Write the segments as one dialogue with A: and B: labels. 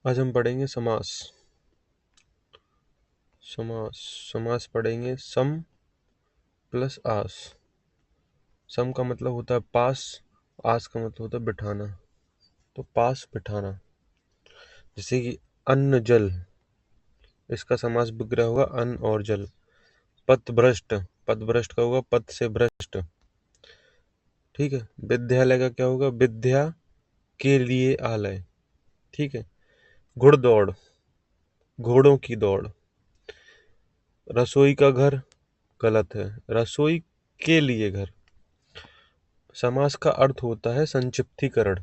A: आज हम पढ़ेंगे समास। समास समास पढ़ेंगे सम प्लस आस। सम का मतलब होता है पास, आस का मतलब होता है बिठाना। तो पास बिठाना, जैसे कि अन्न जल, इसका समास विग्रह होगा अन्न और जल। पथभ्रष्ट, पथभ्रष्ट का होगा पथ से भ्रष्ट। ठीक है। विद्यालय का क्या होगा? विद्या के लिए आलय। ठीक है। घुड़दौड़, घोड़ों की दौड़। रसोई का घर, गलत है, रसोई के लिए घर। समास का अर्थ होता है संक्षिप्तीकरण।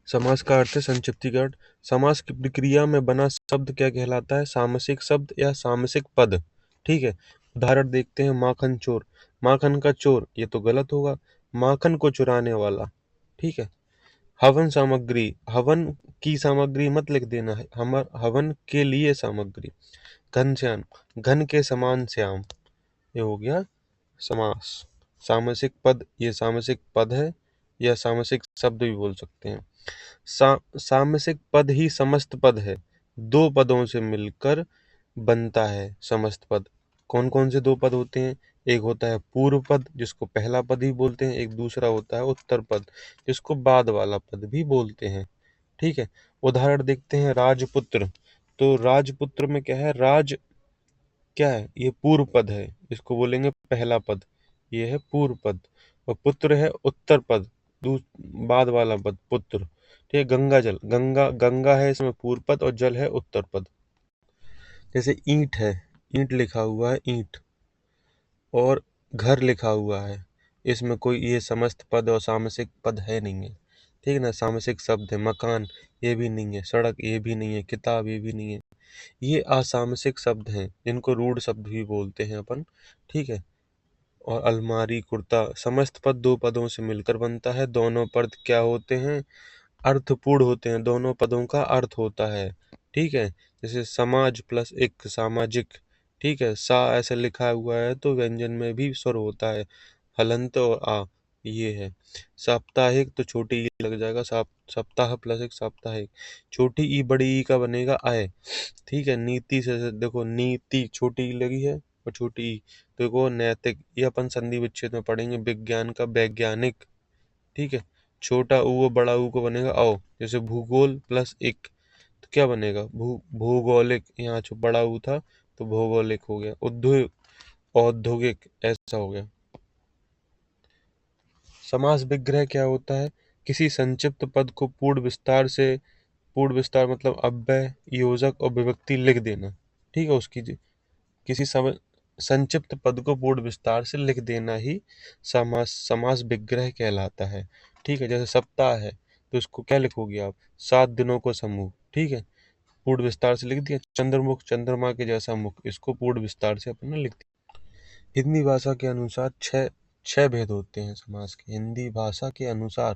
A: समास का अर्थ है संक्षिप्तीकरण। समास की प्रक्रिया में बना शब्द क्या कहलाता है? सामसिक शब्द या सामसिक पद। ठीक है। उदाहरण देखते हैं। माखन चोर, माखन का चोर, ये तो गलत होगा, माखन को चुराने वाला। ठीक है। हवन सामग्री, हवन की सामग्री मत लिख देना है, हम हवन के लिए सामग्री। घनश्याम, घन के समान श्याम। ये हो गया समास। सामसिक पद, ये सामसिक पद है या सामसिक शब्द भी बोल सकते हैं। सामसिक पद ही समस्त पद है। दो पदों से मिलकर बनता है समस्त पद। कौन कौन से दो पद होते हैं? एक होता है पूर्व पद, जिसको पहला पद ही बोलते हैं। एक दूसरा होता है उत्तर पद, जिसको बाद वाला पद भी बोलते हैं। ठीक है। उदाहरण देखते हैं। राजपुत्र, तो राजपुत्र में क्या है? राज क्या है? ये पूर्व पद है, इसको बोलेंगे पहला पद, ये है पूर्व पद। और पुत्र है उत्तर पद, बाद वाला पद पुत्र। ठीक है। गंगा जल, गंगा, गंगा है इसमें पूर्व पद और जल है उत्तर पद। जैसे ईंट है, ईंट लिखा हुआ है ईंट, और घर लिखा हुआ है, इसमें कोई ये समस्त पद और सामसिक पद है नहीं है। ठीक है ना। सामसिक शब्द है। मकान, ये भी नहीं है। सड़क, ये भी नहीं है। किताब, ये भी नहीं है। ये असामसिक शब्द हैं, जिनको रूढ़ शब्द भी बोलते हैं अपन। ठीक है। और अलमारी, कुर्ता, समस्त पद दो पदों से मिलकर बनता है। दोनों पद क्या होते हैं? अर्थपूर्ण होते हैं। दोनों पदों का अर्थ होता है। ठीक है। जैसे समाज प्लस एक सामाजिक। ठीक है। सा ऐसे लिखा हुआ है तो व्यंजन में भी स्वर होता है, हलंत और आ, ये है। साप्ताहिक, तो छोटी ई लग जाएगा। सप्ताह प्लस एक साप्ताहिक। छोटी ई बड़ी ई का बनेगा आय। ठीक है। नीति से देखो, नीति छोटी ई लगी है और छोटी ई, देखो नैतिक, ये अपन संधि विच्छेद में पढ़ेंगे। विज्ञान का वैज्ञानिक। ठीक है। छोटा ऊ और बड़ा ऊ को बनेगा औ। जैसे भूगोल प्लस एक, तो क्या बनेगा? भूगोलिक। यहाँ जो बड़ा ऊ था तो भौगोलिक हो गया। उद्योग, औद्योगिक, ऐसा हो गया। समास विग्रह क्या होता है? किसी संक्षिप्त पद को पूर्ण विस्तार से, पूर्ण विस्तार मतलब अव्यय, योजक और विभक्ति लिख देना। ठीक है। उसकी किसी संक्षिप्त पद को पूर्ण विस्तार से लिख देना ही समास, समास विग्रह कहलाता है। ठीक है। जैसे सप्ताह है, तो इसको क्या लिखोगे आप? 7 दिनों को समूह। ठीक है। पूर्ण विस्तार से लिख दिया। चंद्रमुख, चंद्रमा के जैसा मुख, इसको पूर्ण विस्तार से अपन ने लिख दिया। हिंदी भाषा के अनुसार छह छह भेद होते हैं समास के। हिंदी भाषा के अनुसार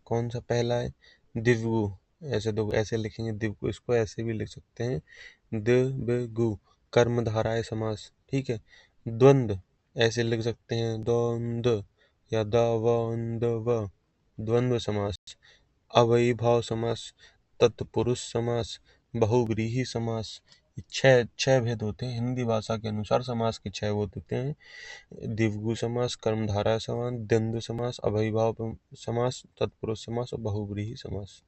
A: कौन सा पहला है? दिव्यगु। ऐसे दो ऐसे लिखेंगे दिव्यगु, इसको ऐसे भी लिख सकते हैं दिव्यगु। कर्मधारय समास। ठीक है। द्वंद्व, ऐसे लिख सकते हैं द्वंद्व या दवंद्व, द्वंद्व समास। अव्ययीभाव समास, तत्पुरुष समास, बहुव्रीहि समास। छह छह भेद होते हैं हिंदी भाषा के अनुसार। समास के छह भेद होते हैं। द्विगु समास, कर्मधारय समास, द्वंद्व समास, अव्ययीभाव समास, तत्पुरुष समास और बहुव्रीहि समास।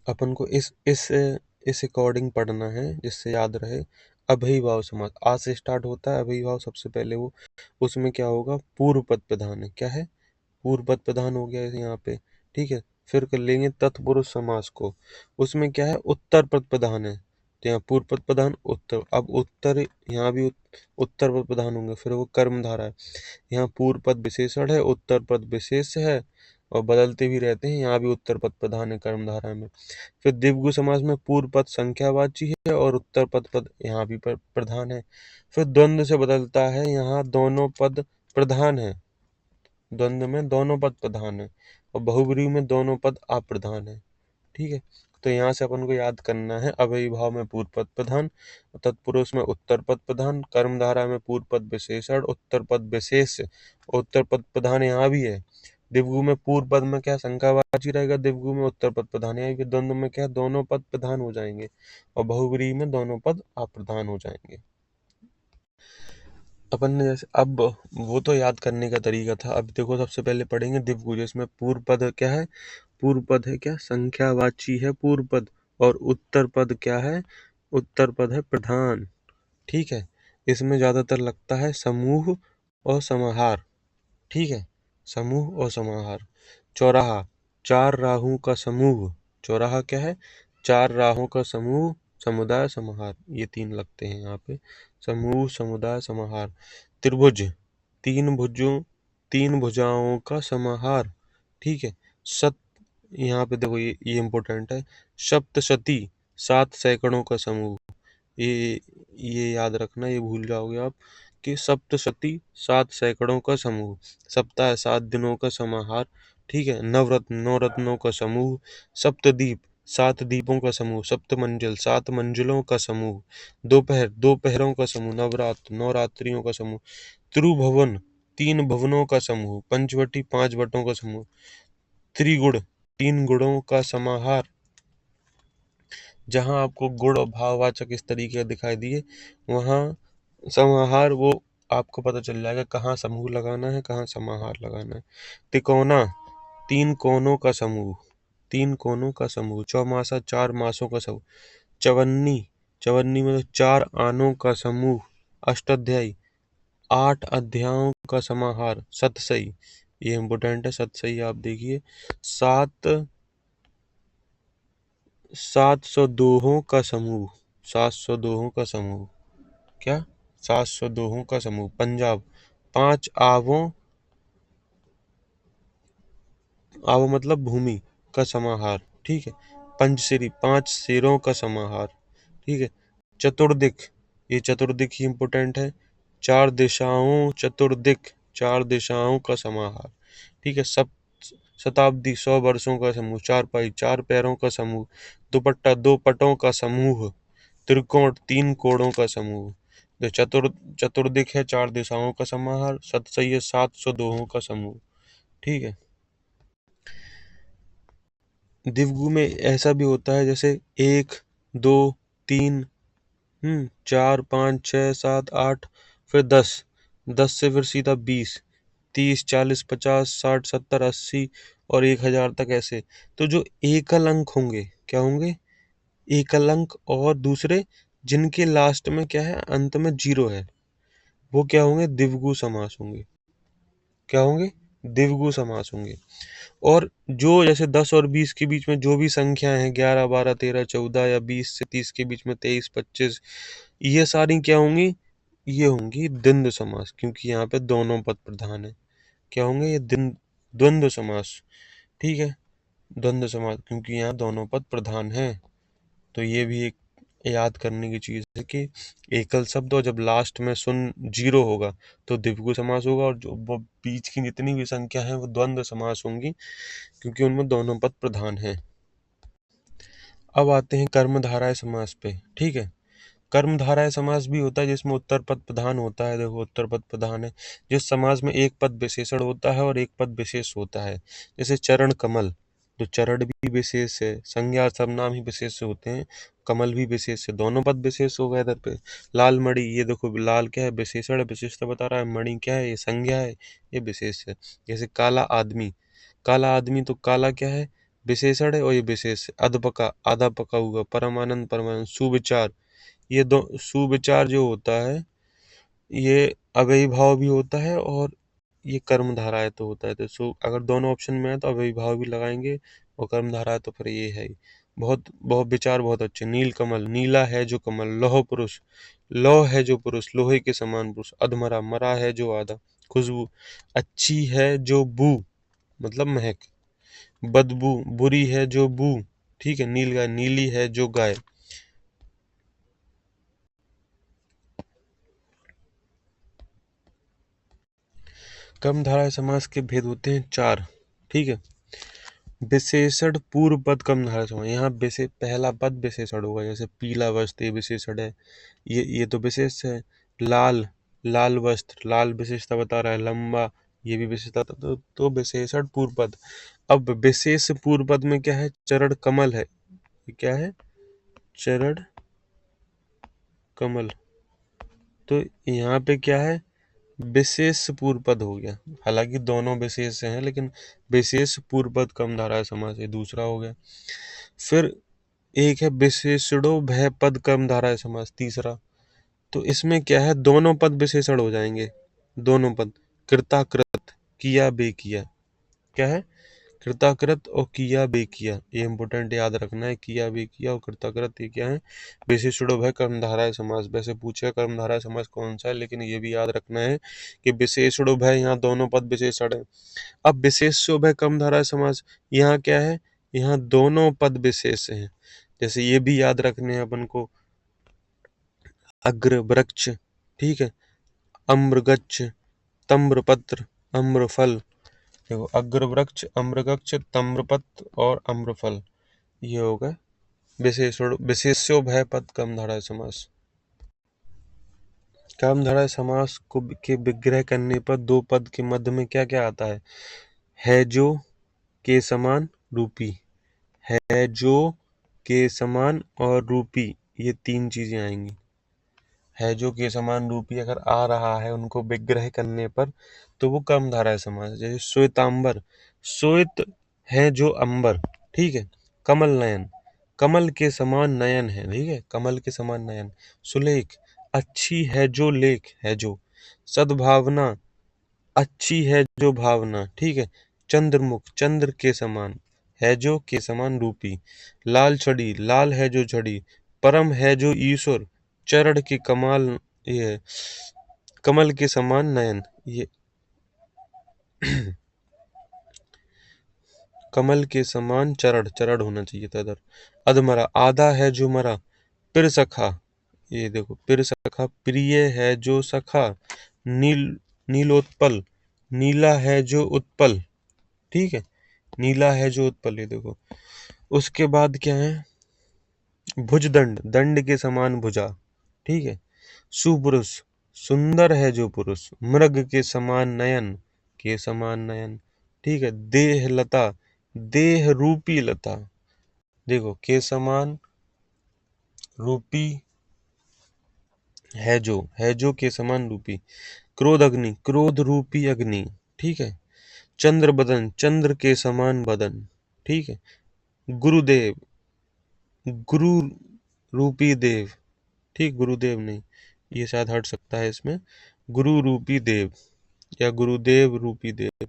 A: अपन को इस अकॉर्डिंग पढ़ना है जिससे याद रहे। अव्ययीभाव समास आ से स्टार्ट होता है। अव्ययीभाव सबसे पहले वो, उसमें क्या होगा? पूर्व पद प्रधान है। क्या है? पूर्व पद प्रधान हो गया है यहाँ पे। ठीक है। फिर कर लेंगे तत्पुरुष समास को, उसमें क्या है? उत्तर पद प्रधान है। तो यहाँ पूर्व पद प्रधान उत्तर, अब उत्तर यहाँ भी उत्तर पद प्रधान होंगे। फिर वो कर्मधारा है, यहाँ पूर्व पद विशेषण है, उत्तर पद विशेष है, और बदलते भी रहते हैं। यहाँ भी उत्तर पद प्रधान है कर्मधारा में। फिर द्विगु समास में पूर्व पद संख्यावाची है और उत्तर पद यहाँ भी प्रधान है। फिर द्वंद्व से बदलता है, यहाँ दोनों पद प्रधान है। द्वंद्व में दोनों पद प्रधान है और बहुब्रीहि में दोनों पद अप्रधान है। ठीक है। तो यहाँ से अपन को याद करना है। अव्ययीभाव में पूर्व पद प्रधान, तत्पुरुष में उत्तर पद प्रधान, कर्मधारा में पूर्व पद विशेषण, उत्तर पद विशेष, उत्तर पद प्रधान यहाँ भी है। द्विगु में पूर्व पद में क्या संख्यावाची रहेगा, द्विगु में उत्तर पद प्रधान है, द्वंद्व में क्या दोनों पद प्रधान हो जाएंगे और बहुव्रीहि में दोनों पद अप्रधान हो जाएंगे। अपन ने जैसे अब वो तो याद करने का तरीका था, अब देखो सबसे पहले पढ़ेंगे द्विगु, जिसमें पूर्व पद क्या है, पूर्व पद है क्या संख्यावाची है पूर्व पद, और उत्तर पद क्या है, उत्तर पद है प्रधान। ठीक है, इसमें ज्यादातर लगता है समूह और समाहार। ठीक है, समूह और समाहार। चौराहा, चार राहों का समूह, चौराहा क्या है, चार राहों का समूह, समुदाय समाहार, ये तीन लगते हैं यहाँ पे, समूह समुदाय समाहार। त्रिभुज, तीन भुजाओं का समाहार। ठीक है, सत, यहाँ पे देखो ये इंपॉर्टेंट है, सप्तशती, सात सैकड़ों का समूह। ये ये याद रखना, ये भूल जाओगे आप कि सप्तशती सात सैकड़ों का समूह। सप्ताह, सात दिनों का समाहार। ठीक है, नवरत्न, नौ रत्नों का समूह। सप्तदीप, सात दीपों का समूह। सप्तमंजिल, सात मंजिलों का समूह। दोपहर, दो पहरों का समूह। नवरात्र, नौ रात्रियों का समूह। त्रिभुवन, तीन भवनों का समूह। पंचवटी, पांच वटों का समूह। त्रिगुण, तीन गुणों का समाहार। जहां आपको गुण और भाववाचक इस तरीके के दिखाई दिए, वहां समाहार वो आपको पता चल जाएगा कहाँ समूह लगाना है, कहाँ समाहार लगाना है। तिकोना, तीन कोनों का समूह, तीन कोनों का समूह। चौमासा, चार मासों का समूह। चवन्नी, चवन्नी में चार आनों का समूह। अष्टाध्यायी, आठ अध्यायों का समाहार। सतसई, ये इम्पोर्टेंट है, सतसई आप देखिए, सात, 700 दोहों का समूह, 700 दोहों का समूह। क्या, 700 दोहों का समूह। पंजाब, पांच आवों, आवों मतलब भूमि का समाहार। ठीक है, पंचशिरी, पांच शेरों का समाहार। ठीक है, चतुर्दिक, ये चतुर्दिक ही इम्पोर्टेंट है, चार दिशाओं, चतुर्दिक, चार दिशाओं का समाहार। ठीक है, शताब्दी, 100 वर्षों का समूह। चारपाई, चार पैरों का समूह। दुपट्टा, दो पटों का समूह। त्रिकोण, तीन कोणों का समूह। जो चतुर्दिक है, चार दिशाओं का समाहार। सतसई है, 700 दोहों का समूह। ठीक है, द्विगु में ऐसा भी होता है जैसे एक, दो, तीन, चार, पाँच, छः, सात, आठ, फिर 10, 10 से फिर सीधा 20, 30, 40, 50, 60, 70, 80 और 1000 तक ऐसे। तो जो एकल अंक होंगे क्या होंगे, एकल अंक, और दूसरे जिनके लास्ट में क्या है, अंत में जीरो है, वो क्या होंगे, द्विगु समास होंगे। क्या होंगे, द्विगु समास होंगे। और जो जैसे 10 और 20 के बीच में जो भी संख्याएं हैं, 11, 12, 13, 14 या 20 से 30 के बीच में 23, 25, ये सारी क्या होंगी, ये होंगी द्वंद्व समास, क्योंकि यहाँ पे दोनों पद प्रधान है। क्या होंगे ये, द्वंद्व समास। ठीक है, द्वंद्व समास क्योंकि यहाँ दोनों पद प्रधान है। तो ये भी एक याद करने की चीज है कि एकल शब्द और जब लास्ट में शून्य जीरो होगा तो द्विगु समास होगा, और जो वो बीच की जितनी भी संख्या है वो द्वंद्व समास होंगी, क्योंकि उनमें दोनों पद प्रधान हैं। अब आते हैं कर्मधारय समास पे। ठीक है, कर्मधारय समास भी होता है जिसमें उत्तर पद प्रधान होता है। देखो उत्तर पद प्रधान है जिस समास में एक पद विशेषण होता है और एक पद विशेष होता है। जैसे चरण कमल, तो चरण भी विशेष है, संज्ञा सर्वनाम ही विशेष होते हैं, कमल भी विशेष है, दोनों पद विशेष हो गए इधर पे। लाल मणि, ये देखो लाल क्या है, विशेषण है, विशेषता बता रहा है। मणि क्या है, ये संज्ञा है, ये विशेष है। जैसे काला आदमी, काला आदमी तो काला क्या है, विशेषण है और ये विशेष है। अधपका, आधा पका हुआ। परमानंद, परमानंद। सुविचार, ये दो सुविचार जो होता है ये अव्ययी भाव भी होता है और ये कर्म धाराएं तो होता है। तो अगर दोनों ऑप्शन में है तो अव्ययी भाव भी लगाएंगे, और कर्म धाराएं तो फिर ये है ही। बहुत बहुत विचार बहुत अच्छे। नील कमल, नीला है जो कमल। लौह पुरुष, लौह है जो पुरुष, लोहे के समान पुरुष। अधमरा, मरा है जो आधा। खुशबू, अच्छी है जो बू, मतलब महक। बदबू, बुरी है जो बू। ठीक है, नील गाय, नीली है जो गाय। कर्मधारय समास के भेद होते हैं चार। ठीक है, विशेषण पूर्व पद कर्मधारय समास, यहाँ पहला पद विशेषण होगा। जैसे पीला वस्त्र, ये विशेषण है, ये तो विशेष है। लाल, लाल वस्त्र, लाल विशेषता बता रहा है। लंबा, ये भी विशेषता तो विशेषण पूर्व पद। अब विशेष पूर्व पद में क्या है? चरण कमल है। ये क्या है? चरण कमल। तो यहाँ पे क्या है? विशेष पूर्व पद हो गया। हालांकि दोनों विशेष हैं, लेकिन विशेष पूर्व पद कम धाराएं समास, ये दूसरा हो गया। फिर एक है विशेषणों भय पद कम धाराएं समास, तीसरा। तो इसमें क्या है? दोनों पद विशेषण हो जाएंगे, दोनों पद। कृताकृत, किया बेकिया। क्या है? कृताकृत और किया बेकिया, ये इंपॉर्टेंट याद रखना है। किया बेकिया और कृताकृत, ये क्या है? विशेषणों भय कर्मधारय समास। वैसे पूछे कर्मधारय समास कौन सा है, लेकिन ये भी याद रखना है कि विशेषणों भय, यहाँ दोनों पद विशेषण है। अब विशेषो भय कर्मधारय समास, यहाँ क्या है? यहाँ दोनों पद विशेष हैं। जैसे ये भी याद रखने हैं अपन को, अग्र वृक्ष, ठीक है, अम्रगच्छ, तम्रपत्र, अम्रफल। देखो, अग्र वृक्ष, अम्रगच्छ, तम्रपत्र और अम्रफल, ये होगा विशेष्यो भय पद कर्मधारय समास। कर्मधारय समास को के विग्रह करने पर दो पद के मध्य में क्या क्या आता है जो, के समान, रूपी। है जो, के समान और रूपी, ये तीन चीजें आएंगी। है जो, के समान, रूपी अगर आ रहा है उनको विग्रह करने पर, तो वो कर्मधारय समास। जैसे श्वेतांबर, श्वेत है जो अंबर, ठीक है। कमल नयन, कमल के समान नयन है, ठीक है, कमल के समान नयन। सुलेख, अच्छी है जो लेख, है जो। सद्भावना, अच्छी है जो भावना, ठीक है। चंद्रमुख, चंद्र के समान, है जो, के समान, रूपी। लाल छड़ी, लाल है जो छड़ी। परम है जो ईश्वर, चरण के कमाल, ये है, कमल के समान नयन, ये कमल के समान चरण, चरण होना चाहिए था इधर। अधमरा, आधा है जो मरा। पिर सखा, ये देखो, पिर सखा, प्रिय है जो सखा। नील, नीलोत्पल, नीला है जो उत्पल, ठीक है, नीला है जो उत्पल, ये देखो। उसके बाद क्या है? भुजदंड, दंड के समान भुजा, ठीक है। सुपुरुष, सुंदर है जो पुरुष। मृग के समान नयन, के समान नयन, ठीक है। देह लता, देह रूपी लता, देखो, के समान, रूपी, है जो के समान, रूपी। क्रोध अग्नि, क्रोध रूपी अग्नि, ठीक है। चंद्र बदन, चंद्र के समान बदन, ठीक है। गुरुदेव, गुरु रूपी देव, ठीक, गुरुदेव नहीं, ये शायद हट सकता है इसमें। गुरु रूपी देव या गुरुदेव रूपी देव।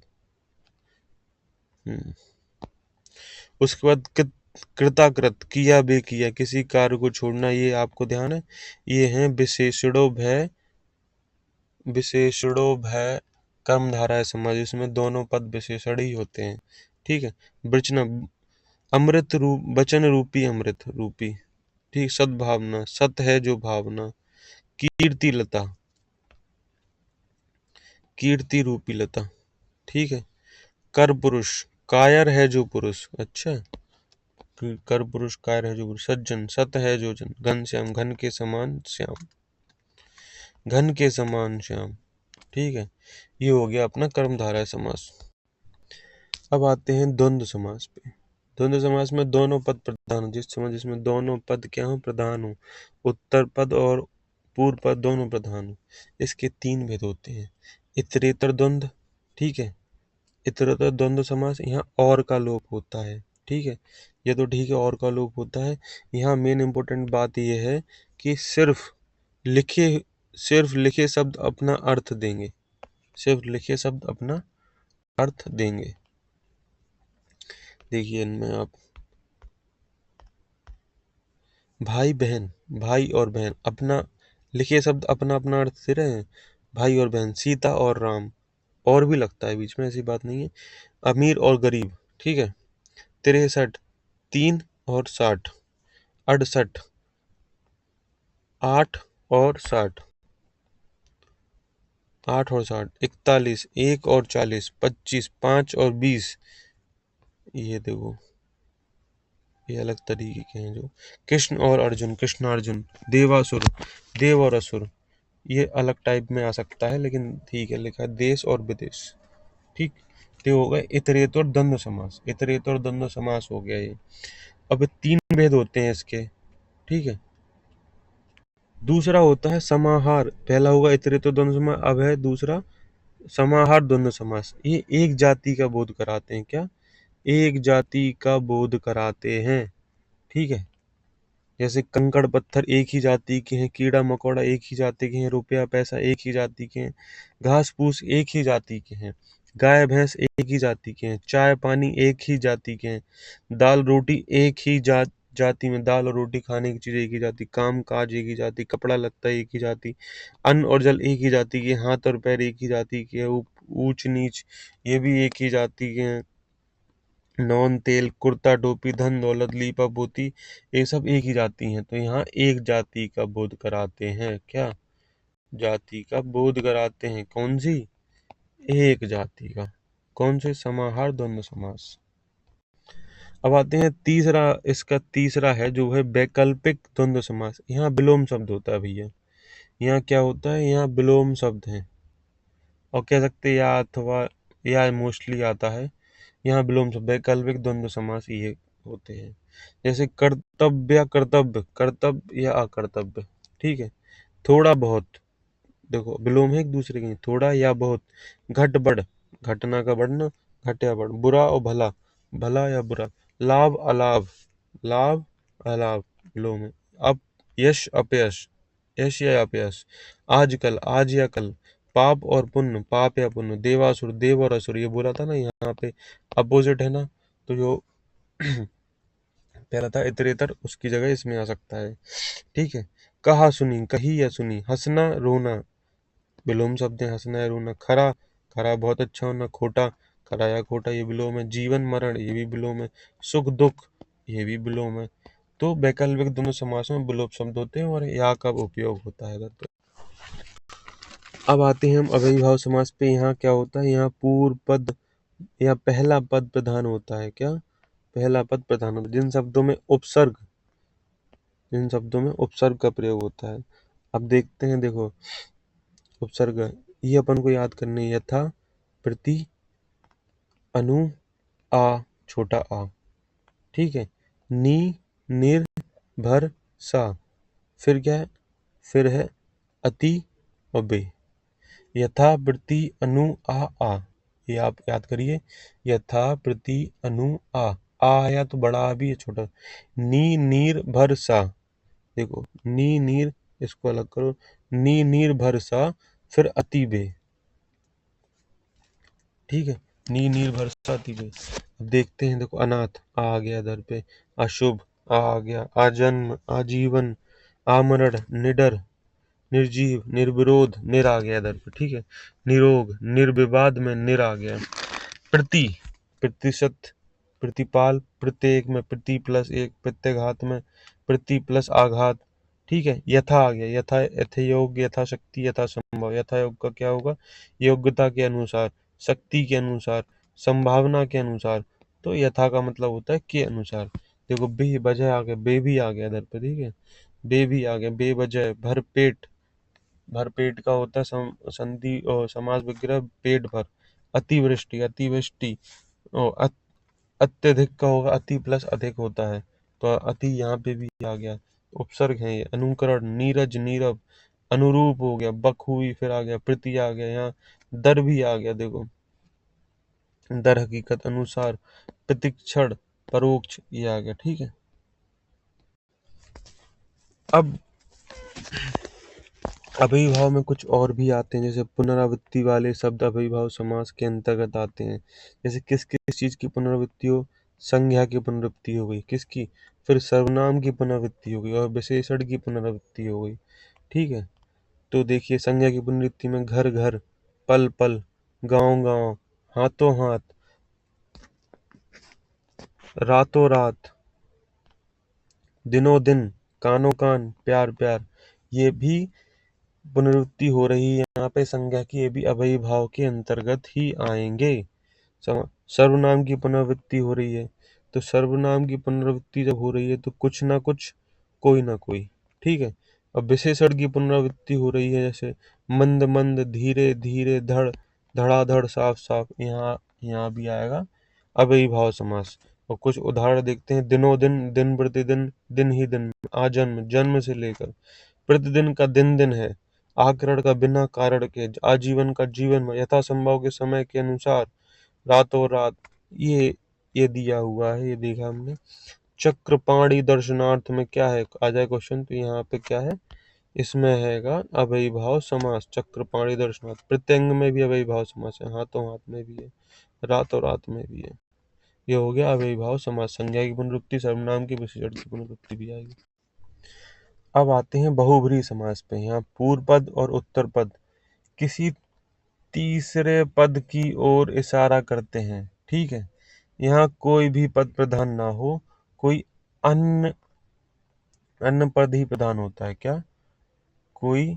A: उसके बाद कृताकृत, किया बे किया, किसी कार्य को छोड़ना, ये आपको ध्यान है। ये है विशेषणों भय, विशेषणों भय कर्मधारय समास, इसमें दोनों पद विशेषण ही होते हैं, ठीक है। वचन, अमृत रूप, वचन रूपी अमृत रूपी, ठीक। सद्भावना, सत है जो भावना। कीर्ति लता, कीर्ति रूपी लता, ठीक है। कर पुरुष, कायर है जो पुरुष, अच्छा, कर पुरुष कायर है जो पुरुष। सज्जन, सत है जो जन। घनश्याम, घन के समान श्याम, घन के समान श्याम, ठीक है। ये हो गया अपना कर्मधारय समास। अब आते हैं द्वंद्व समास पे। द्वंद्व समास में दोनों पद प्रधान हो, जिसमें दोनों पद क्या हो? प्रधान हो। उत्तर पद और पूर्व पद दोनों प्रधान हो। इसके तीन भेद होते हैं। इतरेतर द्वंद्व, ठीक है। इतरेतर द्वंद्व समास, यहाँ और का लोप होता है, ठीक है। ये तो ठीक है, और का लोप होता है। यहाँ मेन इंपॉर्टेंट बात यह है कि लिखे सिर्फ लिखे शब्द अपना अर्थ देंगे, सिर्फ लिखे शब्द अपना अर्थ देंगे। देखिए इनमें आप, भाई बहन, भाई और बहन, अपना लिखे शब्द अपना अपना अर्थ दे रहे हैं। भाई और बहन, सीता और राम, और भी लगता है बीच में, ऐसी बात नहीं है। अमीर और गरीब, ठीक है। 63, 3 और 60। 68, 8 और 60, 8 और 60। 41, 1 और 40। 25, 5 और 20, ये देखो, ये अलग तरीके के हैं जो। कृष्ण और अर्जुन, कृष्णार्जुन। देवासुर, देव और असुर, ये अलग टाइप में आ सकता है, लेकिन ठीक है, लिखा है। देश और विदेश, ठीक। तो हो गए इतरेतर द्वंद्व समास, इतरेतर द्वंद्व समास हो गया ये। अब 3 भेद होते हैं इसके, ठीक है। दूसरा होता है समाहार, पहला होगा इतरेतर द्वंद्व समास, अब है दूसरा समाहार द्वंद्व समास। ये एक जाति का बोध कराते हैं, क्या? एक जाति का बोध कराते हैं, ठीक है। जैसे कंकड़ पत्थर एक ही जाति के हैं, कीड़ा मकोड़ा एक ही जाति के हैं, रुपया पैसा एक ही जाति के हैं, घास फूस एक ही जाति के हैं, गाय भैंस एक ही जाति के हैं, चाय पानी एक ही जाति के हैं, दाल रोटी एक ही जाति में, दाल और रोटी खाने की चीज एक ही जाति, काम काज एक ही जाति, कपड़ा लत्ता एक ही जाति, अन्न और जल एक ही जाति के, हाथ और पैर एक ही जाति के, ऊंच नीच ये भी एक ही जाति के हैं, नॉन तेल कुर्ता टोपी धन दौलत लीपा पोती ये सब एक ही जाति हैं। तो यहाँ एक जाति का बोध कराते हैं, क्या? जाति का बोध कराते हैं, कौन सी? एक जाति का। कौन से? समाहार द्वंद्व समास। अब आते हैं तीसरा, इसका तीसरा है जो है वैकल्पिक द्वंद्व समास। यहाँ विलोम शब्द होता है भैया, यहाँ क्या होता है? यहाँ विलोम शब्द है, और कह सकते हैं या अथवा या मोस्टली आता है। यहाँ विलोम शब्द, वैकल्पिक द्वंद्व समास ये होते हैं। जैसे कर्तव्य या कर्तव्य, कर्तव्य या अकर्तव्य, ठीक है। थोड़ा बहुत, देखो विलोम है एक दूसरे के, थोड़ा या बहुत। घट बढ़, घटना का बढ़ना, घट या बढ़। बुरा और भला, भला या बुरा। लाभ अलाभ, लाभ अलाभ विलोम है। अप यश अपयश, यश या अपयश। आजकल, आज या कल। पाप और पुण्य, पाप या पुण्य। देवासुर, देव और असुर, ये बोला था ना यहाँ पे अपोजिट है ना, तो जो पहला था इतरेतर उसकी जगह इसमें आ सकता है, ठीक है। कहा सुनी, कही या सुनी। हंसना रोना, विलोम शब्द है, हंसना या रोना। खरा, खरा बहुत अच्छा होना। खोटा, खरा या खोटा ये विलोम है। जीवन मरण ये भी विलोम है। सुख दुख ये भी विलोम है। तो वैकल्पिक दोनों समास में विलोम शब्द होते हैं और या का उपयोग होता है। तो अब आते हैं हम अव्ययीभाव समास पे। यहाँ क्या होता है? यहाँ पूर्व पद या पहला पद प्रधान होता है, क्या? पहला पद प्रधान होता है। जिन शब्दों में उपसर्ग का प्रयोग होता है। अब देखते हैं, देखो उपसर्ग ये अपन को याद करने, यथा प्रति अनु आ छोटा आ, ठीक है। नी निर भर सा, फिर क्या है? फिर है अति और बे। यथा प्रति अनु आ, ये आप याद करिए। यथा प्रति अनु आ आया तो बड़ा आ भी है, छोटा। नी नीर भर सा, देखो नी नीर, इसको अलग करो। नी नीर भर सा, फिर अति बे, ठीक है। नी नीर भर सा अति बे। अब देखते हैं, देखो अनाथ आ गया इधर पे, अशुभ आ गया, आजन्म, आजीवन, आमरण, निडर, निर्जीव, निर्विरोध, निर आ गया इधर पे, ठीक है। निरोग, निर्विवाद में निर आ गया। प्रति, प्रतिशत, प्रतिपाल, प्रत्येक में प्रति प्लस एक, प्रत्यघात में प्रति प्लस आघात, ठीक है। यथा आ गया, यथा यथायोग्य, यथाशक्ति, यथा संभव। यथायोग का क्या होगा? योग्यता के अनुसार, शक्ति के अनुसार, संभावना के अनुसार। तो यथा का मतलब होता है के अनुसार। देखो बे बजह आ गया, बे भी आ गया इधर पे, ठीक है। बे भी आ गया, बे बजह। भरपेट, भरपेट का होता है संधि और समास विग्रह पेट भर। अतिवृष्टि, अतिवृष्टि और अत्यधिक का होगा, अति प्लस अधिक होता है, तो अति यहाँ पे भी आ गया। उपसर्ग है ये। अनुकरण, नीरज, नीरव, अनुरूप हो गया, बखूबी, फिर आ गया प्रति आ गया। यहाँ दर भी आ गया, देखो दर हकीकत, अनुसार, प्रतिक्षण, परोक्ष ये आ गया, ठीक है। अब अव्ययीभाव में कुछ और भी आते हैं, जैसे पुनरावृत्ति वाले शब्द अव्ययीभाव समास के अंतर्गत आते हैं। जैसे किस किस चीज की पुनरावृत्ति हो? संज्ञा की पुनरावृत्ति हो गई, किसकी? फिर सर्वनाम की पुनरावृत्ति हो गई और विशेषण की पुनरावृत्ति हो गई, ठीक है। तो देखिए संज्ञा की पुनरावृत्ति में घर घर, पल पल, गांव गांव, हाथों हाथ, रातों रात, दिनों दिन, कानों कान, प्यार प्यार, ये भी पुनरावृत्ति हो रही है यहाँ पे संज्ञा की, ये भी अव्ययी भाव के अंतर्गत ही आएंगे। सर्वनाम की पुनरावृत्ति हो रही है, तो सर्वनाम की पुनरावृत्ति जब हो रही है तो कुछ ना कुछ, कोई ना कोई, ठीक है। अब विशेषण की पुनरावृत्ति हो रही है, जैसे मंद मंद, धीरे धीरे, धड़ धड़ाधड़, साफ साफ, यहाँ यहाँ भी आएगा अव्ययी भाव समास। और कुछ उदाहरण देखते हैं। दिनों दिन, दिन प्रतिदिन, दिन ही दिन, आजन्म, जन्म से लेकर, प्रतिदिन का दिन दिन है, आकरण का बिना कारण के, आजीवन का जीवन में, यथासंभव के समय के अनुसार, रातों रात। ये दिया हुआ है, ये देखा हमने। चक्रपाणी दर्शनार्थ में क्या है, आ जाए क्वेश्चन तो यहाँ पे क्या है, इसमें हैगा अव्ययी भाव समास। चक्रपाणी दर्शनार्थ, प्रत्यंग में भी अव्ययी भाव समास है, हाथों हाथ में भी है, रातों रात में भी है। ये हो गया अव्ययी भाव समास। संज्ञा की पुनरुक्ति, सर्वनाम की विशेषण की पुनरुक्ति भी आएगी। अब आते हैं बहुब्रीहि समास पे। यहाँ पूर्व पद और उत्तर पद किसी तीसरे पद की ओर इशारा करते हैं, ठीक है। यहाँ कोई भी पद प्रधान ना हो, कोई अन्य अन्य पद ही प्रधान होता है। क्या? कोई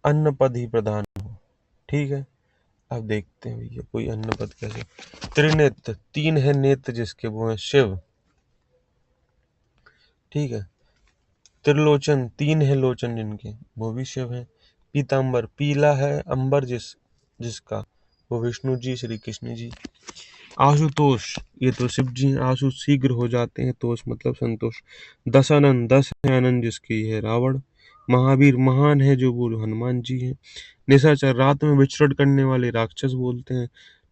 A: अन्य पद ही प्रधान हो, ठीक है। अब देखते हैं भैया कोई अन्य पद कैसे। त्रिनेत्र, तीन है नेत्र जिसके, वो है शिव, ठीक है। त्रिलोचन, तीन है लोचन जिनके, वो भी शिव है। पीतांबर, पीला है अंबर जिसका, वो विष्णु जी, श्री कृष्ण जी। आशुतोष, ये तो शिव जी हैं। आशु शीघ्र हो जाते हैं, तोष मतलब संतोष। दशानन, दस है आनंद जिसके, ये है रावण। महावीर, महान है जो, वो हनुमान जी हैं। निशाचर, रात में विचरण करने वाले राक्षस बोलते हैं।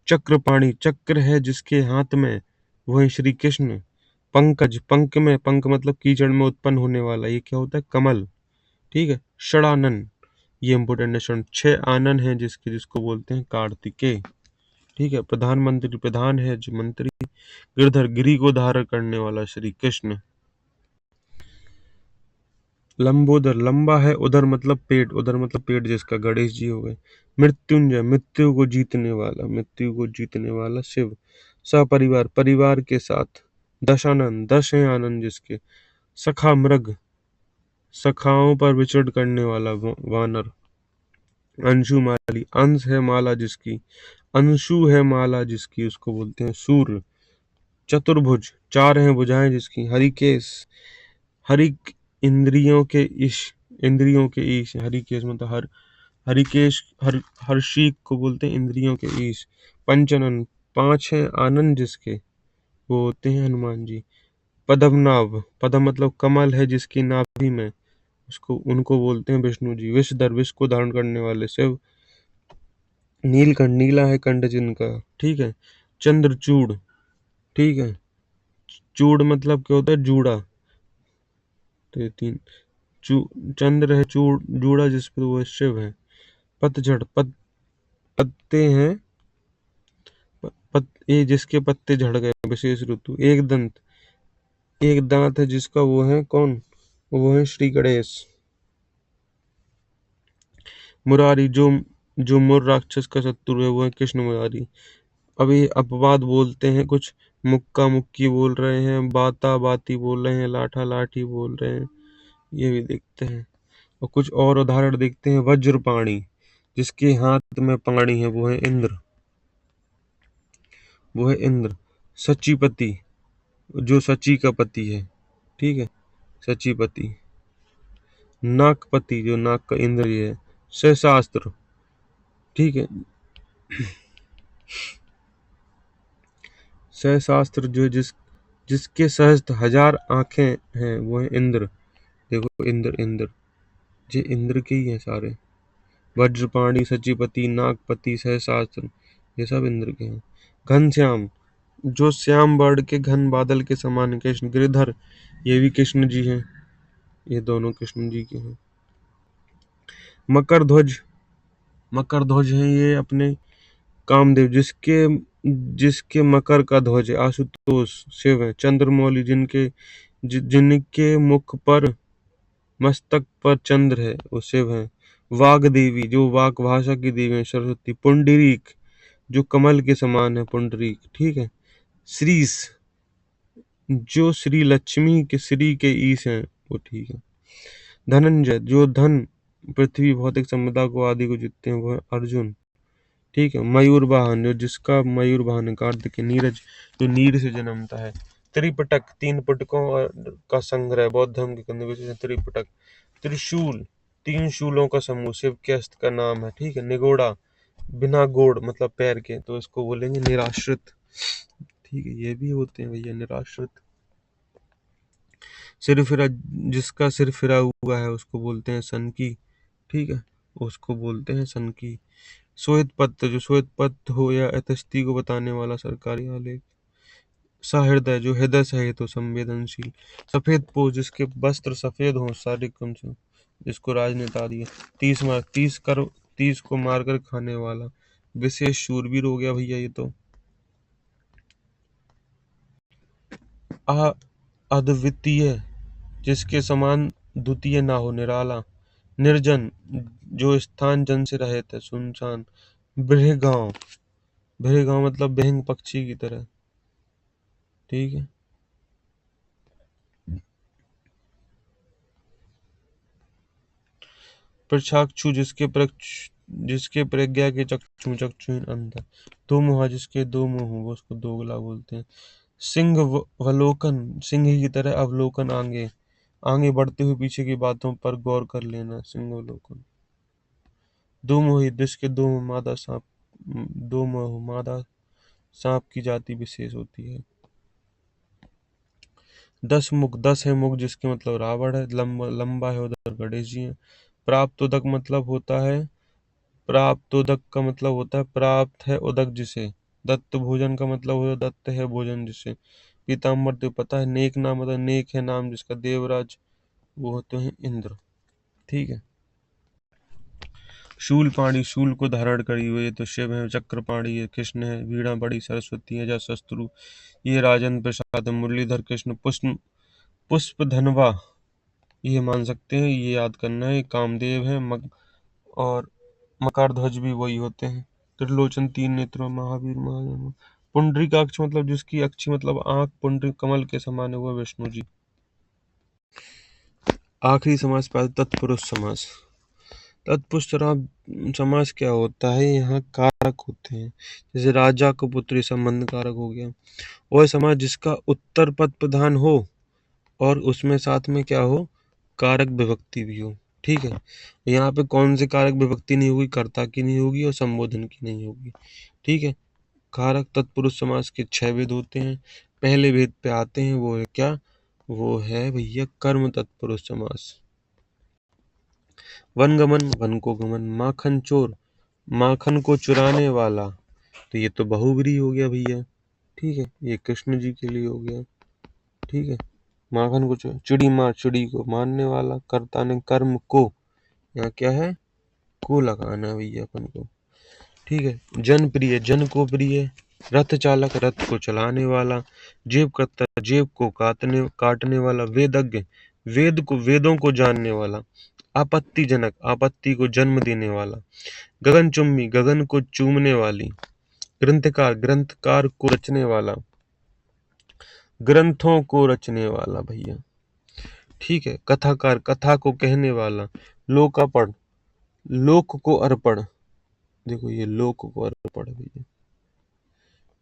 A: चक्रपाणी, चक्र है जिसके हाथ में, वो है श्री कृष्ण। पंकज, पंक में, पंक मतलब कीचड़ में उत्पन्न होने वाला, ये क्या होता है, कमल, ठीक है। षडानन, ये इंपोर्टेंट है। छह आनन है जिसको बोलते हैं कार्तिकेय, ठीक है। प्रधानमंत्री, प्रधान है जो मंत्री। गिरधर, गिरी को धारण करने वाला श्री कृष्ण। लंबोदर, लंबा है, उधर मतलब पेट, उधर मतलब पेट जिसका, गणेश जी हो गए। मृत्युंजय, मृत्यु को जीतने वाला शिव। सपरिवार, परिवार के साथ। दशानन, दश है आनंद जिसके। सखा मृग, सखाओं पर विचरण करने वाला वानर। अंशुमाली, अंश है माला जिसकी, अंशु है माला जिसकी, उसको बोलते हैं सूर्य। चतुर्भुज, चार हैं भुजाएं जिसकी। हरिकेश, हरि इंद्रियों के ईश। हरिकेश मतलब हरिकेश, हर्षिक को बोलते हैं इंद्रियों के ईश। पंचनन, पांच हैं आनंद जिसके, वो होते हैं हनुमान जी। पद्मनाभ, पद्म मतलब कमल है जिसकी नाभि में, उसको उनको बोलते हैं विष्णु जी। विषधर, विष को धारण करने वाले शिव। नीलकंठ, नीला है कंठ जिनका, ठीक है। चंद्रचूड़, ठीक है। चूड़ मतलब क्या होता है, जूड़ा, तो ये तीन। चंद्र है, जूड़ा जिस पर, वो शिव है। पतझड़, पत्ते हैं, ये जिसके पत्ते झड़ गए, विशेष ऋतु। एक दांत है जिसका, वो है कौन, वो है श्री गणेश। मुरारी, जो मुर राक्षस का शत्रु है, वो है कृष्ण मुरारी। अब ये अपवाद बोलते हैं कुछ। मुक्का मुक्की बोल रहे हैं, बाता बाती बोल रहे हैं, लाठा लाठी बोल रहे हैं, ये भी देखते हैं। और कुछ और उदाहरण देखते हैं। वज्रपाणी, जिसके हाथ में पाणी है, वो है इंद्र, वो है इंद्र। सचीपति, जो सची का पति है, ठीक है, सचीपति। नागपति, जो नाग का इंद्र ही है। सहस्त्र, ठीक है, सहस्त्र जो जिसके सहस्त्र, हजार आंखें हैं, वो है इंद्र। देखो इंद्र, इंद्र, ये इंद्र के ही हैं सारे। वज्रपाणी, सचिपति, नागपति, सहस्त्र, ये सब इंद्र के हैं। घनश्याम, जो श्याम वर्ण के घन बादल के समान कृष्ण। गिरिधर, ये भी कृष्ण जी हैं, ये दोनों कृष्ण जी के हैं। मकर ध्वज, मकर ध्वज हैं ये अपने कामदेव, जिसके मकर का ध्वज है। आशुतोष, शिव है। चंद्रमौली, जिनके मुख पर, मस्तक पर चंद्र है, वो शिव है। वाग देवी, जो वाक भाषा की देवी है, सरस्वती। पुंडरीक, जो कमल के समान है, पुंडरीक, ठीक है। श्रीश, जो श्री लक्ष्मी के श्री के ईश हैं, वो ठीक है। धनंजय, जो धन, पृथ्वी, भौतिक संपदा को आदि को जीतते हैं, वो है अर्जुन, ठीक है। मयूर वाहन, जो जिसका मयूर वाहन है, कार्तिक। नीरज, जो नीर से जन्मता है। त्रिपिटक, तीन पिटकों का संग्रह, बौद्ध धर्म के कंदे विशेष त्रिपिटक। त्रिशूल, तीन शूलों का समूह, शिव के अस्त्र का नाम है, ठीक है। निगोड़ा, बिना गोड़ मतलब पैर के, तो इसको बोलेंगे निराश्रित। ठीक है, ये भी होते हैं भैया निराश्रित। सिर फिरा, जिसका सिर फिरा हुआ है उसको बोलते हैं सनकी। ठीक है, उसको बोलते हैं सनकी। श्वेत पत्र, जो श्वेत पत्र हो या यथास्थिति को बताने वाला सरकारी आलेख। सहृदय, जो हृदय सहित हो, संवेदनशील। सफेद पोष, जिसके वस्त्र सफेद हो शारीरिक क्रम से, जिसको राजनेता दिया। 30 मार, 30 को मारकर खाने वाला। विशेष शूरवीर हो गया भैया ये तो। अद्वितीय, जिसके समान द्वितीय ना हो, निराला। निर्जन, जो स्थान जन से रहित है, सुनसान। बृहगांव, बृहगांव मतलब बहिंग पक्षी की तरह। ठीक है। प्रशाक्षु, जिसके प्रज्ञा के चक्षुहीन अंधा। दो मुहा, जिसके दो मुंह हो, वो उसको दोगला बोलते हैं। सिंहवलोकन, सिंह की तरह अवलोकन, आगे आगे बढ़ते हुए पीछे की बातों पर गौर कर लेना, सिंहावलोकन। दो मुही, जिसके दो मुंह, मादा सांप। दो मुंह मादा सांप की जाति विशेष होती है। 10 मुख, 10 है मुख, जिसके मतलब रावण है। लंबा लंबा है उधर गणेश जी है। प्राप्तोदक मतलब होता है, प्राप्तोदक का मतलब होता है प्राप्त है उदक जिसे। दत्त भोजन का मतलब होता है दत्त है भोजन जिसे। पीताम्बर तो पता है। नेक नाम मतलब नेक है नाम जिसका। देवराज, वो होते हैं इंद्र। ठीक है। शूलपाणी, शूल को धारण करी हुए तो शिव है। चक्रपाणी है कृष्ण है। वीणा बड़ी सरस्वती है, शत्रु ये राजन प्रसाद है। मुरलीधर कृष्ण। पुष्प धनवा, ये मान सकते हैं, ये याद करना है। कामदेव है। और मकर ध्वज भी वही होते हैं। त्रिलोचन, 3 नेत्रों, महावीर महादेव। पुंडरीकाक्ष मतलब जिसकी अक्षी मतलब आंख पुंडरी कमल के समान हुआ, विष्णु जी। आखिरी समास पे तत्पुरुष समास। तत्पुरुष समास क्या होता है, यहाँ कारक होते हैं। जैसे राजा को पुत्री संबंध कारक हो गया। वह समास जिसका उत्तर पद प्रधान हो और उसमें साथ में क्या हो, कारक विभक्ति भी हो। ठीक है। यहाँ पे कौन से कारक विभक्ति नहीं होगी, कर्ता की नहीं होगी और संबोधन की नहीं होगी। ठीक है। कारक तत्पुरुष समास के 6 भेद होते हैं। पहले भेद पे आते हैं, वो है क्या, वो है भैया कर्म तत्पुरुष समास। वनगमन, वन को गमन। माखन चोर, माखन को चुराने वाला, तो ये तो बहुव्रीहि हो गया भैया। ठीक है, ये कृष्ण जी के लिए हो गया। ठीक है। माखन को चिड़ी मार, चिड़ी को मारने वाला। कर्ता ने कर्म को, यहाँ क्या है, को लगाना है भैया अपन को। ठीक है। जन प्रिय, जन को प्रिय। रथ चालक, रथ को चलाने वाला। जेब करता, जेब को काटने वाला। वेदज्ञ, वेदों को जानने वाला। आपत्तिजनक, आपत्ति को जन्म देने वाला। गगनचुम्बी, गगन को चूमने वाली। ग्रंथकार, ग्रंथकार को रचने वाला, ग्रंथों को रचने वाला भैया। ठीक है। कथाकार, कथा को कहने वाला। लोकार्पण, लोक को अर्पण। देखो ये लोक को अर्पण है भैया,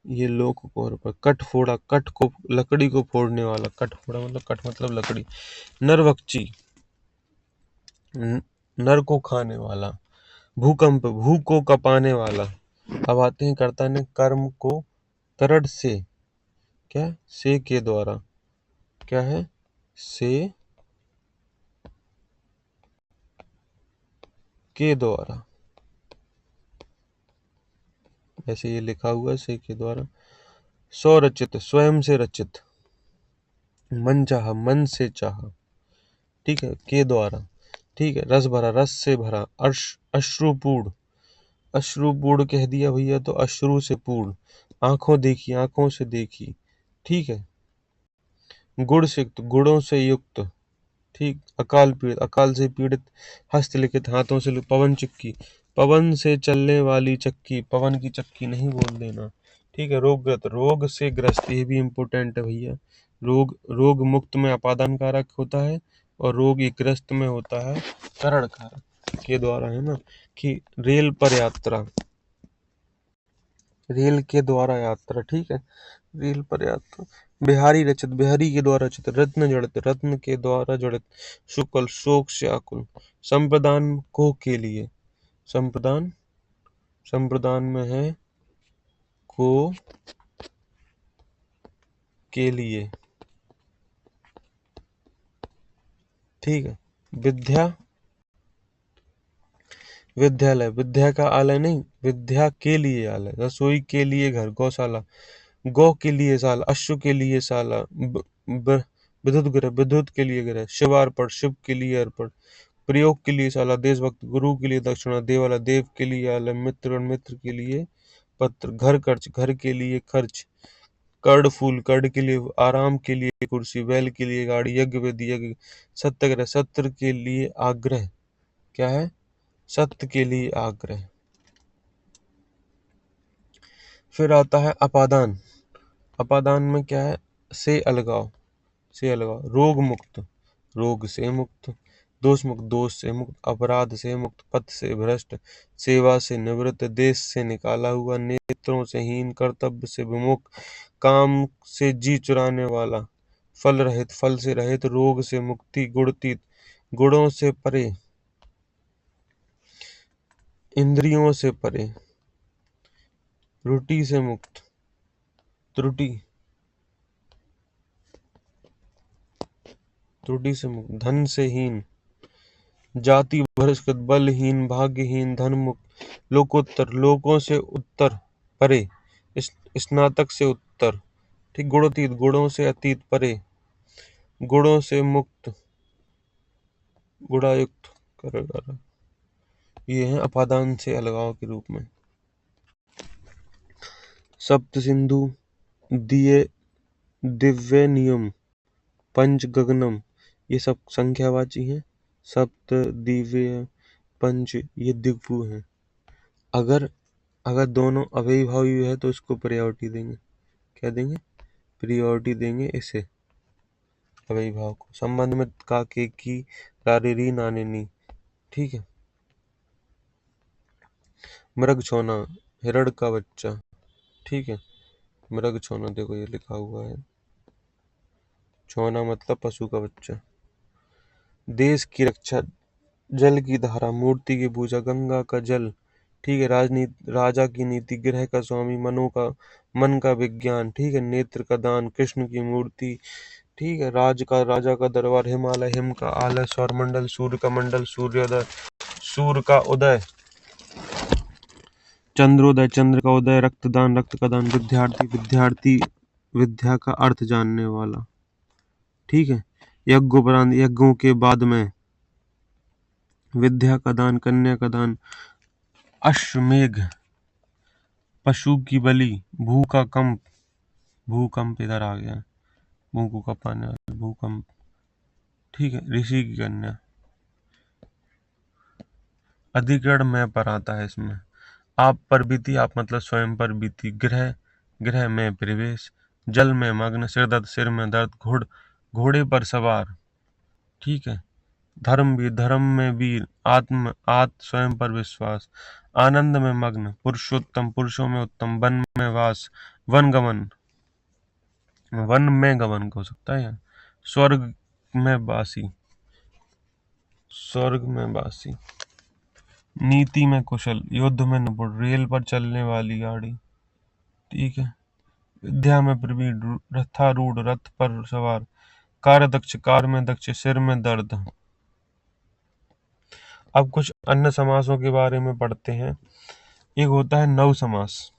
A: ये लोक को अर्पण। कट फोड़ा, कट को लकड़ी को फोड़ने वाला। कट फोड़ा मतलब कट मतलब लकड़ी। नरवक्षी, नर को खाने वाला। भूकंप, भू को कपाने वाला। अब आते हैं कर्ता ने कर्म को तरड से, क्या, से के द्वारा, क्या है, से के द्वारा, ऐसे ये लिखा हुआ है, से के द्वारा। स्वरचित, स्वयं से रचित। मन चाहा, मन से चाहा। ठीक है, के द्वारा। ठीक है। रस भरा, रस से भरा। अश्रुपूर्ण, अश्रुपूर्ण कह दिया भैया तो अश्रु से पूर्ण। आंखों देखी, आंखों से देखी। ठीक है। गुण से युक्त, गुणों से युक्त। ठीक। अकाल पीड़ित, अकाल से पीड़ित। हस्तलिखित, हाथों से पवन चक्की, पवन से चलने वाली चक्की। पवन की चक्की नहीं बोल देना। ठीक है। रोगग्रस्त, रोग से ग्रस्त, ये भी इम्पोर्टेंट है भैया। रोग मुक्त में अपादान कारक होता है और रोग ग्रस्त में होता है करण कारक के द्वारा, है ना। कि रेल पर यात्रा, रेल के द्वारा यात्रा। ठीक है। रेल पर यात्रा। बिहारी रचित, बिहारी के द्वारा रचित। रत्न जड़ित, रत्न के द्वारा जड़ित। शुक्ल, शोक से आकुल। संप्रदान को के लिए, संप्रदान संप्रदान में है को के लिए। ठीक है। विद्या विद्यालय, विद्या का आलय नहीं, विद्या के लिए आलय। रसोई के लिए घर, गौशाला। गौ के लिए शाला, अश्व के लिए शाला। विद्युत गृह, विद्युत के लिए गृह। शिवार्पण, शिव के लिए अर्पण। प्रयोग के लिए शाला। देशभक्त, गुरु के लिए दक्षिणा। देवालय, देव के लिए आलय। मित्र, मित्र के लिए पत्र। घर खर्च, घर के लिए खर्च। कर्ण फूल, कर्ण के लिए आराम के लिए कुर्सी। बैल के लिए गाड़ी। यज्ञ वेदी, यज्ञ। सत्याग्रह, सत्य के लिए आग्रह। क्या है? सत्य के लिए आग्रह। फिर आता है अपादान। अपादान में क्या है? से अलगाव, से अलगाव। रोग मुक्त, रोग से मुक्त। दोष मुक्त, दोष से मुक्त। अपराध से मुक्त। पथ से भ्रष्ट। सेवा से निवृत्त। देश से निकाला हुआ। नेत्रों से हीन। कर्तव्य से विमुख। काम से जी चुराने वाला। फल रहित, फल से रहित। रोग से मुक्ति। गुणतीत, गुणों से परे। इंद्रियों से परे। त्रुटि से मुक्त, त्रुटि, त्रुटि से मुक्त। धन से हीन। जाति बहिष्कृत, बलहीन, भाग्यहीन। धन मुक्त। लोकोत्तर, लोकों से उत्तर, परे। स्नातक से उत्तर। ठीक। गुणोतीत, गुणों से अतीत, परे। गुणों से मुक्त, गुणायुक्त करेगा। ये है अपादान से अलगाव के रूप में। सप्त सिंधु, दिए, दिव्य नियम, पंच गगनम, ये सब संख्यावाची हैं। सप्त, दिव्य, पंच, ये दिव्य हैं। अगर अगर दोनों अव्ययीभावी है तो इसको प्रायोरिटी देंगे। क्या देंगे? प्रायोरिटी देंगे इसे, अव्ययीभाव को। संबंध में का, के, की, रारे, री, नाने, नी। ठीक है। मृग छोना, हिरण का बच्चा। ठीक है। मृग छोना, देखो ये लिखा हुआ है। छोना मतलब पशु का बच्चा। देश की रक्षा, जल की धारा, मूर्ति की पूजा, गंगा का जल। ठीक है। राजनीति, राजा की नीति। गृह का स्वामी, मन का विज्ञान। ठीक है। नेत्र का दान, कृष्ण की मूर्ति। ठीक है। राजा का दरबार, हिमालय, हिम का आलय। सौरमंडल, सूर्य का मंडल, सूर्योदय, सूर्य का उदय, चंद्रोदय, चंद्र का उदय। रक्तदान, रक्त का दान। विद्यार्थी, विद्यार्थी विद्या का अर्थ जानने वाला। ठीक है। यज्ञोपरांत, यज्ञों के बाद में। विद्या का दान, कन्या का दान। अश्वमेघ, पशु की बलि। भू का कंप, भूकंप इधर आ गया, भू को कपाने वाला, भूकंप। ठीक है। ऋषि की कन्या। अधिकरण में पर आता है इसमें। आप पर बीती, आप मतलब स्वयं पर बीती। ग्रह, ग्रह में प्रवेश। जल में मग्न। सिर दर्द, सिर में दर्द। घोड़े पर सवार। ठीक है। धर्म भी, धर्म में वीर। आत्म स्वयं पर विश्वास। आनंद में मग्न। पुरुषोत्तम, पुरुषों में उत्तम। वन में वास। वन गमन, वन में गमन हो सकता है। स्वर्ग में वासी, स्वर्ग में वासी। नीति में कुशल, युद्ध में निपुण। रेल पर चलने वाली गाड़ी। ठीक है। विद्या में प्रवीण, रथारूढ़, रथ पर सवार। कार्य दक्ष, कार में दक्ष। सिर में दर्द। अब कुछ अन्य समासों के बारे में पढ़ते हैं। एक होता है नव समास,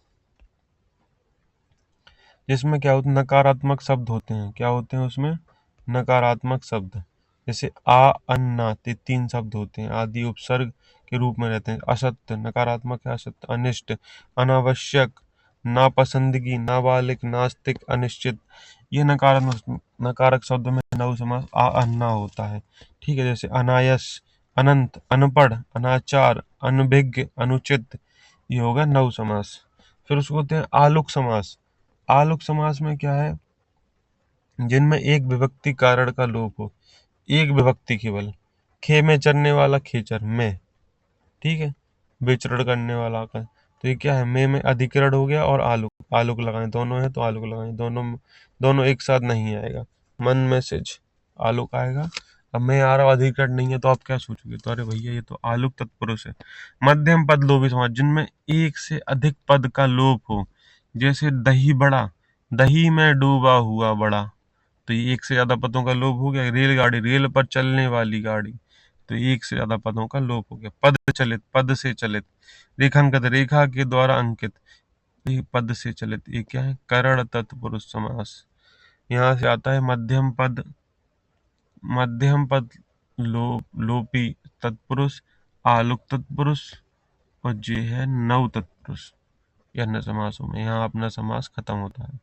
A: जिसमें क्या होता है? नकारात्मक शब्द होते हैं। क्या होते हैं उसमें? नकारात्मक शब्द। जैसे आ, अन्ना, ते 3 शब्द होते हैं। आदि उपसर्ग के रूप में रहते हैं। असत्य, नकारात्मक है असत्य। अनिष्ट, अनावश्यक, नापसंदगी, नाबालिग, नास्तिक, अनिश्चित, ये नकारक शब्द में नव समास आ, अन्ना होता है। ठीक है। जैसे अनायस, अनंत, अनपढ़, अनाचार, अनभिज्ञ, अनुचित, ये होगा नव समास। फिर उसको होते हैं आलुक समास। आलुक समास में क्या है? जिनमें एक विभक्ति कारण का लोप हो। एक विभक्ति केवल। खे में चरने वाला, खेचर में। ठीक है। विचरण करने वाला का, तो ये क्या है? में अधिकरण हो गया। और आलुक, आलुक लगाएं, दोनों है तो आलुक लगाएं। दोनों दोनों एक साथ नहीं आएगा। मन मैसेज, आलुक आएगा। अब मैं आ रहा हूँ अधिकृत नहीं है तो आप क्या सोचोगे, तो अरे भैया ये तो आलुक तत्पुरुष है। मध्यम पद लोभी समास, जिनमें एक से अधिक पद का लोप हो, जैसे दही बड़ा, दही में डूबा हुआ बड़ा, तो ये एक से ज्यादा पदों का लोप हो गया। रेलगाड़ी, रेल पर चलने वाली गाड़ी, तो एक से ज्यादा पदों का लोप हो गया। पद चलित, पद से चलित। रेखांकित, रेखा के द्वारा अंकित, ये पद से चलित, ये क्या है, करण तत्पुरुष समास। यहाँ से आता है मध्यम पद, मध्यम पद लोपी तत्पुरुष, आलुक तत्पुरुष, और ये है नव तत्पुरुष। या न समासों में यहाँ अपना समास खत्म होता है।